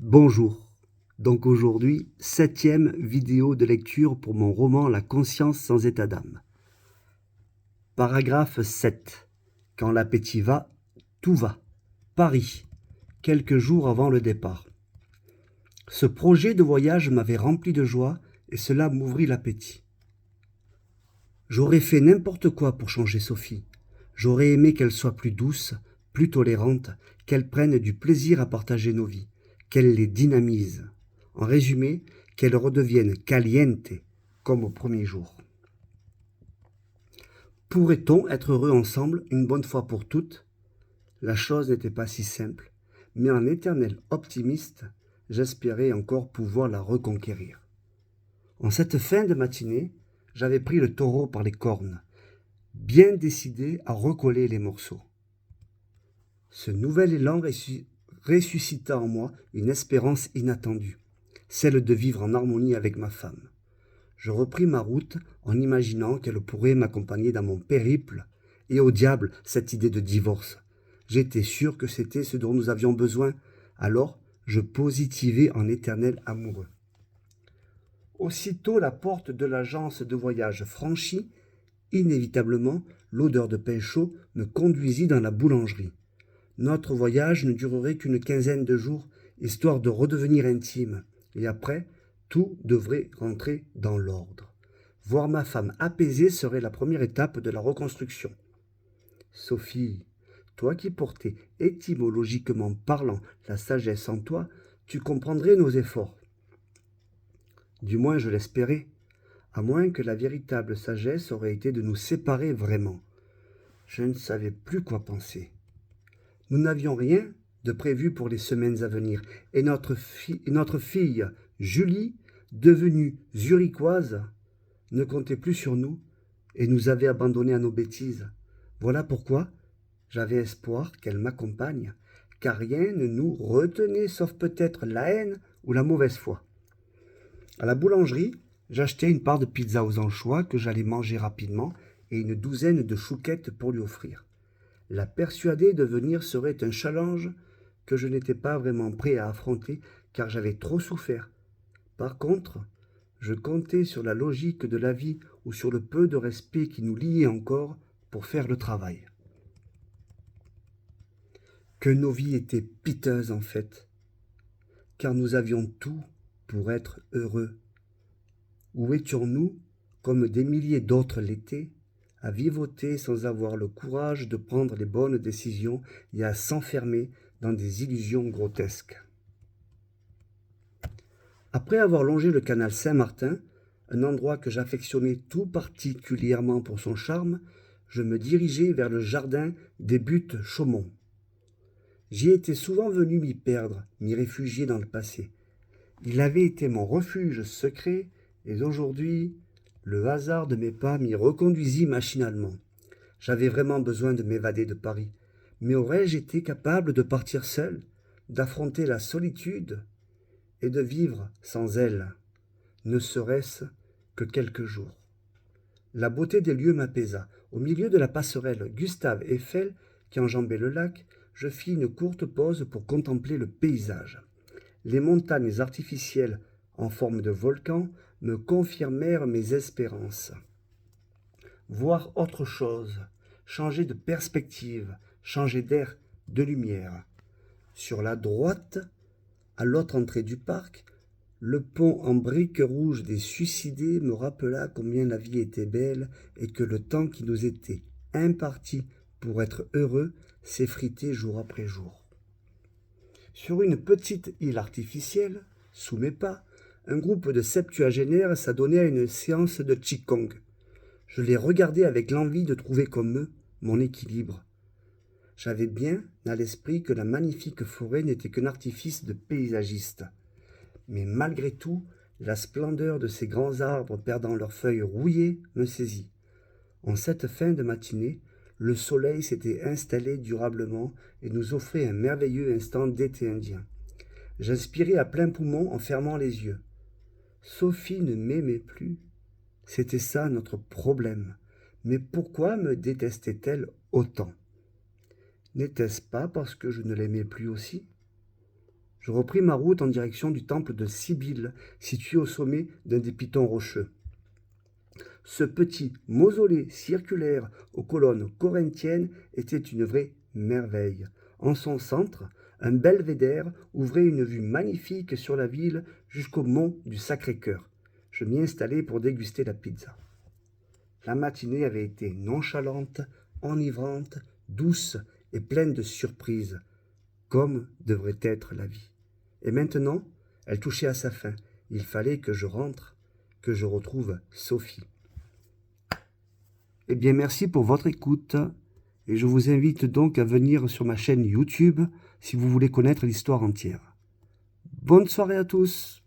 Bonjour. Donc aujourd'hui, 7e vidéo de lecture pour mon roman La conscience sans état d'âme. Paragraphe 7. Quand l'appétit va, tout va. Paris, quelques jours avant le départ. Ce projet de voyage m'avait rempli de joie et cela m'ouvrit l'appétit. J'aurais fait n'importe quoi pour changer Sophie. J'aurais aimé qu'elle soit plus douce, plus tolérante, qu'elle prenne du plaisir à partager nos vies, qu'elle les dynamise. En résumé, qu'elle redevienne caliente, comme au premier jour. Pourrait-on être heureux ensemble une bonne fois pour toutes? La chose n'était pas si simple, mais en éternel optimiste, j'espérais encore pouvoir la reconquérir. En cette fin de matinée, j'avais pris le taureau par les cornes, bien décidé à recoller les morceaux. Ce nouvel élan ressuscita en moi une espérance inattendue, celle de vivre en harmonie avec ma femme. Je repris ma route en imaginant qu'elle pourrait m'accompagner dans mon périple, et au diable cette idée de divorce. J'étais sûr que c'était ce dont nous avions besoin, alors je positivais en éternel amoureux. Aussitôt la porte de l'agence de voyage franchie, inévitablement, l'odeur de pain chaud me conduisit dans la boulangerie. Notre voyage ne durerait qu'une quinzaine de jours, histoire de redevenir intime, et après, tout devrait rentrer dans l'ordre. Voir ma femme apaisée serait la première étape de la reconstruction. Sophie, toi qui portais étymologiquement parlant la sagesse en toi, tu comprendrais nos efforts. Du moins je l'espérais, à moins que la véritable sagesse aurait été de nous séparer vraiment. Je ne savais plus quoi penser. Nous n'avions rien de prévu pour les semaines à venir, et notre fille, Julie, devenue zurichoise, ne comptait plus sur nous et nous avait abandonnés à nos bêtises. Voilà pourquoi j'avais espoir qu'elle m'accompagne, car rien ne nous retenait sauf peut-être la haine ou la mauvaise foi. À la boulangerie, j'achetai une part de pizza aux anchois que j'allais manger rapidement et une douzaine de chouquettes pour lui offrir. La persuader de venir serait un challenge que je n'étais pas vraiment prêt à affronter car j'avais trop souffert. Par contre, je comptais sur la logique de la vie ou sur le peu de respect qui nous liait encore pour faire le travail. Que nos vies étaient piteuses en fait, car nous avions tout pour être heureux. Où étions-nous, comme des milliers d'autres l'étaient, à vivoter sans avoir le courage de prendre les bonnes décisions et à s'enfermer dans des illusions grotesques. Après avoir longé le canal Saint-Martin, un endroit que j'affectionnais tout particulièrement pour son charme, je me dirigeai vers le jardin des Buttes Chaumont. J'y étais souvent venu m'y perdre, m'y réfugier dans le passé. Il avait été mon refuge secret, et aujourd'hui, le hasard de mes pas m'y reconduisit machinalement. J'avais vraiment besoin de m'évader de Paris, mais aurais-je été capable de partir seul, d'affronter la solitude et de vivre sans elle, ne serait-ce que quelques jours. La beauté des lieux m'apaisa. Au milieu de la passerelle Gustave-Eiffel qui enjambait le lac, je fis une courte pause pour contempler le paysage. Les montagnes artificielles en forme de volcan me confirmèrent mes espérances. Voir autre chose, changer de perspective, changer d'air, de lumière. Sur la droite, à l'autre entrée du parc, le pont en briques rouges des suicidés me rappela combien la vie était belle et que le temps qui nous était imparti pour être heureux s'effritait jour après jour. Sur une petite île artificielle, sous mes pas, un groupe de septuagénaires s'adonnait à une séance de Qigong. Je les regardais avec l'envie de trouver comme eux mon équilibre. J'avais bien à l'esprit que la magnifique forêt n'était qu'un artifice de paysagiste. Mais malgré tout, la splendeur de ces grands arbres perdant leurs feuilles rouillées me saisit. En cette fin de matinée, le soleil s'était installé durablement et nous offrait un merveilleux instant d'été indien. J'inspirais à plein poumon en fermant les yeux. Sophie ne m'aimait plus. C'était ça notre problème. Mais pourquoi me détestait-elle autant? N'était-ce pas parce que je ne l'aimais plus aussi? Je repris ma route en direction du temple de Cybèle, situé au sommet d'un des pitons rocheux. Ce petit mausolée circulaire aux colonnes corinthiennes était une vraie merveille. En son centre, un belvédère ouvrait une vue magnifique sur la ville jusqu'au mont du Sacré-Cœur. Je m'y installai pour déguster la pizza. La matinée avait été nonchalante, enivrante, douce et pleine de surprises, comme devrait être la vie. Et maintenant, elle touchait à sa fin. Il fallait que je rentre, que je retrouve Sophie. Eh bien, merci pour votre écoute et je vous invite donc à venir sur ma chaîne YouTube si vous voulez connaître l'histoire entière. Bonne soirée à tous!